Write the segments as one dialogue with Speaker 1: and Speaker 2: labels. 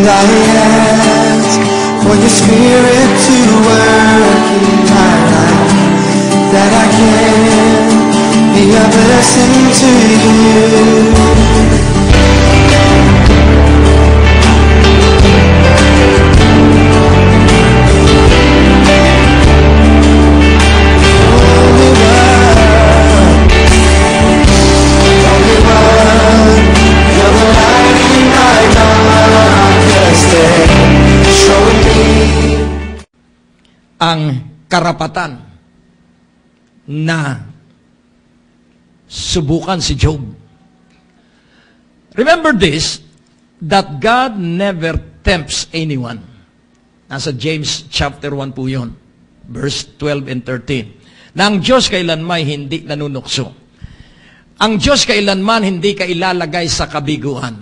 Speaker 1: And I ask for your Spirit to work in my life, that I can be a blessing to you.
Speaker 2: Ang karapatan na subukan si Job. Remember this, that God never tempts anyone. Nasa James chapter 1 po yun, verse 12 and 13. Na ang Diyos kailanman hindi nanunukso. Ang Diyos kailanman hindi ka ilalagay sa kabiguan.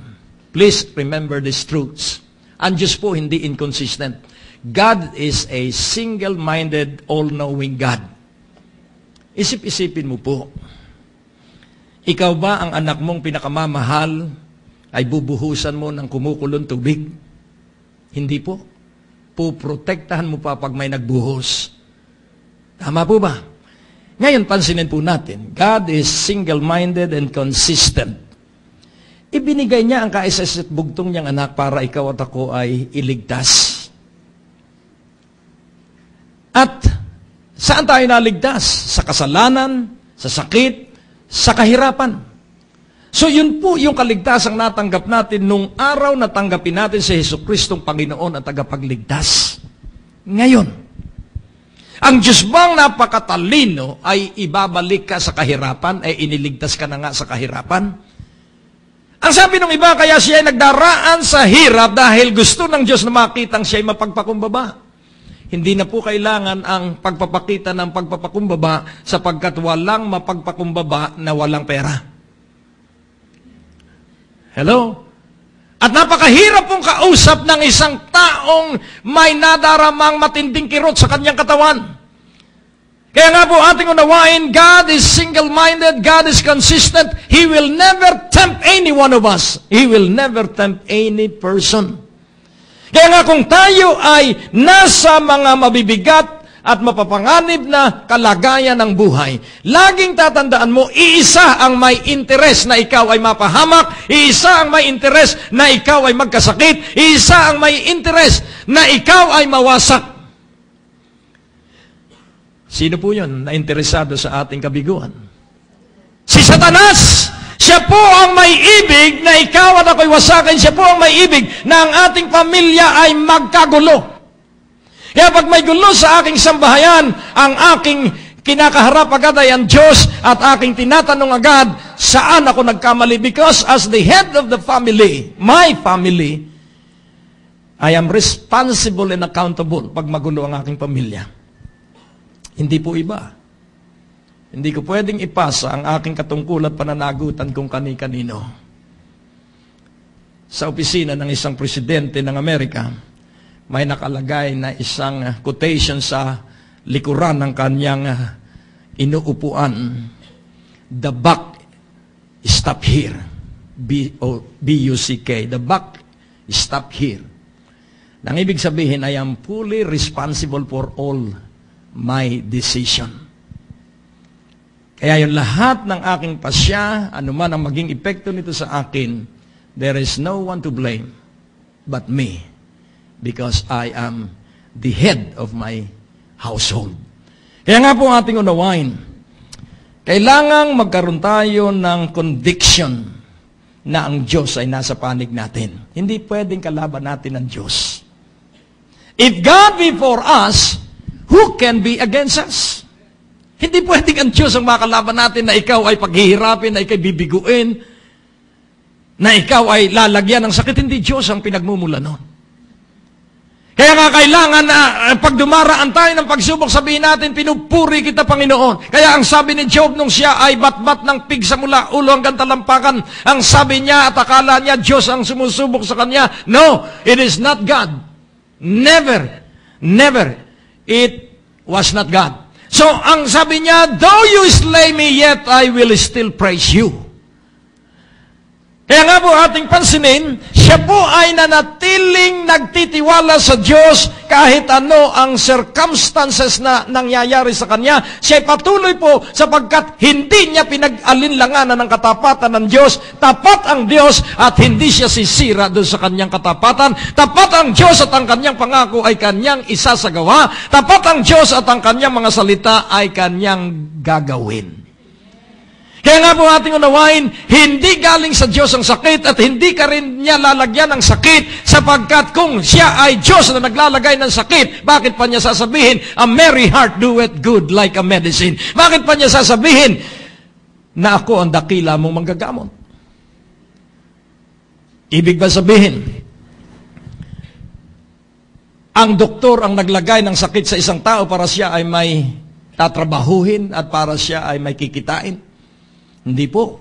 Speaker 2: Please remember these truths. Ang Diyos po hindi inconsistent. God is a single-minded, all-knowing God. Isip-isipin mo po, ikaw ba ang anak mong pinakamamahal ay bubuhusan mo ng kumukulong tubig? Hindi po. Puprotektahan mo pa pag may nagbuhos. Tama po ba? Ngayon, pansinin po natin, God is single-minded and consistent. Ibinigay niya ang kaisa-isa't bugtong niyang anak para ikaw at ako ay iligtas. At saan tayo naligtas? Sa kasalanan, sa sakit, sa kahirapan. So yun po yung kaligtasang natanggap natin nung araw na tanggapin natin si Jesucristong Panginoon at tagapagligtas. Ngayon, ang Diyos bang napakatalino ay ibabalik ka sa kahirapan, ay iniligtas ka na nga sa kahirapan? Ang sabi ng iba, kaya siya ay nagdaraan sa hirap dahil gusto ng Diyos na makitang siya ay mapagpakumbaba. Hindi na po kailangan ang pagpapakita ng pagpapakumbaba sapagkat walang mapagpakumbaba na walang pera. Hello? At napakahirap pong kausap ng isang taong may nadaramang matinding kirot sa kanyang katawan. Kaya nga po ating unawain, God is single-minded, God is consistent. He will never tempt any one of us. He will never tempt any person. Kaya nga kung tayo ay nasa mga mabibigat at mapapanganib na kalagayan ng buhay, laging tatandaan mo, iisa ang may interes na ikaw ay mapahamak, iisa ang may interes na ikaw ay magkasakit, iisa ang may interes na ikaw ay mawasak. Sino po yun na interesado sa ating kabiguan? Si Satanas! Siya po ang may ibig na ikaw at ako'y wasakin. Siya po ang may ibig na ang ating pamilya ay magkagulo. Kaya pag may gulo sa aking sambahayan, ang aking kinakaharap agad ay ang Diyos at aking tinatanong agad, saan ako nagkamali? Because as the head of the family, my family, I am responsible and accountable pag magulo ang aking pamilya. Hindi po iba. Hindi ko pwedeng ipasa ang aking katungkul at pananagutan kung kani-kanino. Sa opisina ng isang presidente ng Amerika, may nakalagay na isang quotation sa likuran ng kanyang inuupuan. The buck stop here. B-U-C-K. The buck stop here. Nang ibig sabihin, I am fully responsible for all my decision. Kaya yung lahat ng aking pasya, anuman ang maging epekto nito sa akin, there is no one to blame but me. Because I am the head of my household. Kaya nga po ating unawain, kailangang magkaroon tayo ng conviction na ang Diyos ay nasa panig natin. Hindi pwedeng kalaban natin ang Diyos. If God be for us, who can be against us? Hindi pwedeng ang Diyos ang makalaban natin na ikaw ay paghihirapin, na ikaw ay bibiguin, na ikaw ay lalagyan ng sakit. Hindi Diyos ang pinagmumula nun. Kaya nga kailangan na pag dumaraan tayo ng pagsubok, sabihin natin, pinupuri kita Panginoon. Kaya ang sabi ni Job nung siya ay batbat ng pig sa mula ulo hanggang talampakan, ang sabi niya at akala niya Diyos ang sumusubok sa kanya. No, it is not God. Never, never. It was not God. So, ang sabi niya, though you slay me, yet I will still praise you. Kaya nga po ating pansinin, siya po ay nanatiling nagtitiwala sa Diyos kahit ano ang circumstances na nangyayari sa kanya. Siya ay patuloy po sapagkat hindi niya pinag-alinlanganan ng katapatan ng Diyos. Tapat ang Diyos at hindi siya sisira doon sa kanyang katapatan. Tapat ang Diyos at ang kanyang pangako ay kanyang isasagawa. Tapat ang Diyos at ang kanyang mga salita ay kanyang gagawin. Kaya nga po ating unawain, hindi galing sa Diyos ang sakit at hindi ka rin niya lalagyan ng sakit sapagkat kung siya ay Diyos na naglalagay ng sakit, bakit pa niya sasabihin, a merry heart doeth good like a medicine? Bakit pa niya sasabihin na ako ang dakila mong manggagamot? Ibig ba sabihin, ang doktor ang naglagay ng sakit sa isang tao para siya ay may tatrabahuhin at para siya ay may kikitain? Hindi po.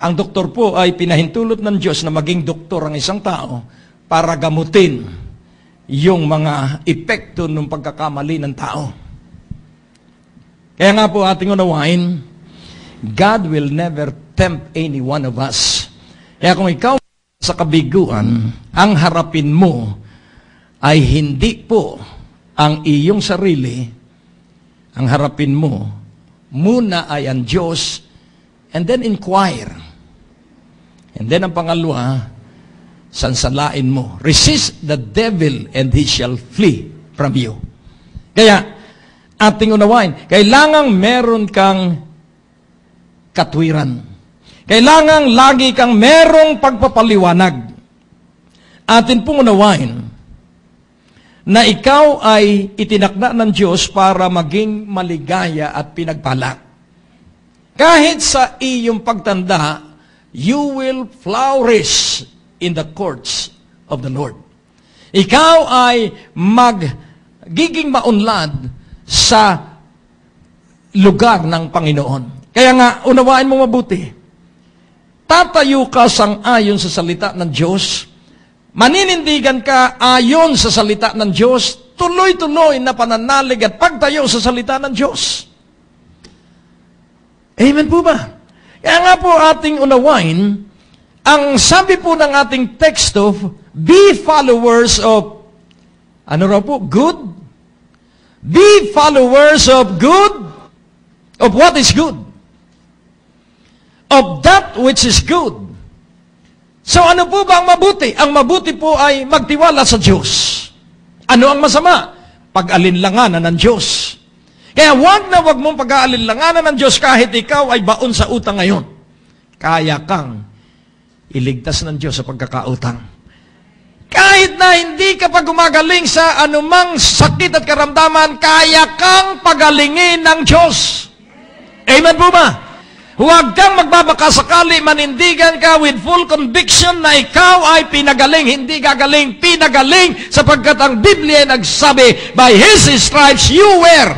Speaker 2: Ang doktor po ay pinahintulot ng Diyos na maging doktor ang isang tao para gamutin yung mga epekto ng pagkakamali ng tao. Kaya nga po ating unawain, God will never tempt any one of us. Kaya kung ikaw sa kabiguan, ang harapin mo ay hindi po ang iyong sarili, ang harapin mo muna ay ang Diyos. And then inquire. And then ang pangalawa, sansalain mo. Resist the devil and he shall flee from you. Kaya, ating unawain, kailangang meron kang katwiran. Kailangang lagi kang merong pagpapaliwanag. Atin pong unawain na ikaw ay itinakda ng Diyos para maging maligaya at pinagpala. Kahit sa iyong pagtanda, you will flourish in the courts of the Lord. Ikaw ay magiging maunlad sa lugar ng Panginoon. Kaya nga, unawain mo mabuti. Tatayo ka sang-ayon sa salita ng Diyos. Maninindigan ka ayon sa salita ng Diyos. Tuloy-tuloy na pananalig at pagtayo sa salita ng Diyos. Amen po ba? Kaya nga po ating unawain, ang sabi po ng ating teksto, be followers of, ano raw po? Good? Be followers of good? Of what is good? Of that which is good. So ano po ba ang mabuti? Ang mabuti po ay magtiwala sa Diyos. Ano ang masama? Pag-alinlanganan ng Diyos. Kaya wag mong pag-aalinlanganan ng Diyos kahit ikaw ay baon sa utang ngayon. Kaya kang iligtas ng Diyos sa pagkakautang. Kahit na hindi ka pa gumagaling sa anumang sakit at karamdaman, kaya kang pagalingin ng Diyos. Amen po ba? Huwag kang magbabakasakali, manindigan ka with full conviction na ikaw ay pinagaling, hindi gagaling, pinagaling sapagkat ang Biblia ay nagsabi, by His stripes you were.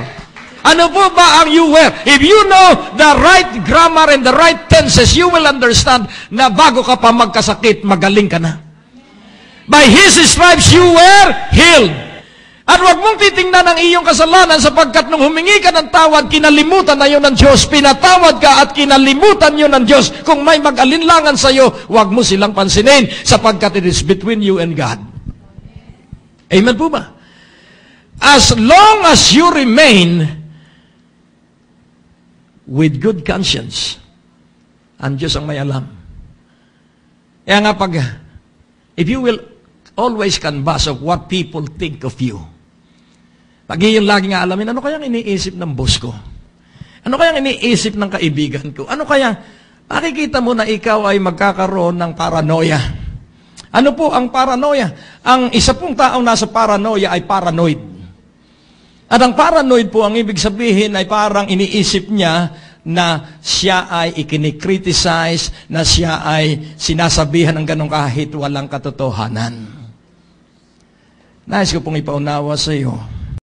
Speaker 2: Ano po ba ang you were? If you know the right grammar and the right tenses, you will understand na bago ka pa magkasakit, magaling ka na. By His stripes you were healed. At huwag mong titingnan ang iyong kasalanan sapagkat nung humingi ka ng tawad, kinalimutan na yun ng Diyos. Pinatawad ka at kinalimutan yun ng Diyos. Kung may mag-alinlangan sa iyo, huwag mo silang pansinin sapagkat it is between you and God. Amen po ba? As long as you remain with good conscience, ang Diyos ang may alam. Kaya nga if you will always canvass of what people think of you, pag yung lagi nga alamin, ano kayang iniisip ng boss ko? Ano kayang iniisip ng kaibigan ko? Ano kaya, makikita mo na ikaw ay magkakaroon ng paranoia. Ano po ang paranoia? Ang isa pong taong nasa paranoia ay paranoid. At ang paranoid po, ang ibig sabihin ay parang iniisip niya na siya ay ikini-criticize, na siya ay sinasabihan ng ganong kahit walang katotohanan. Nais ko pong ipaunawa sa iyo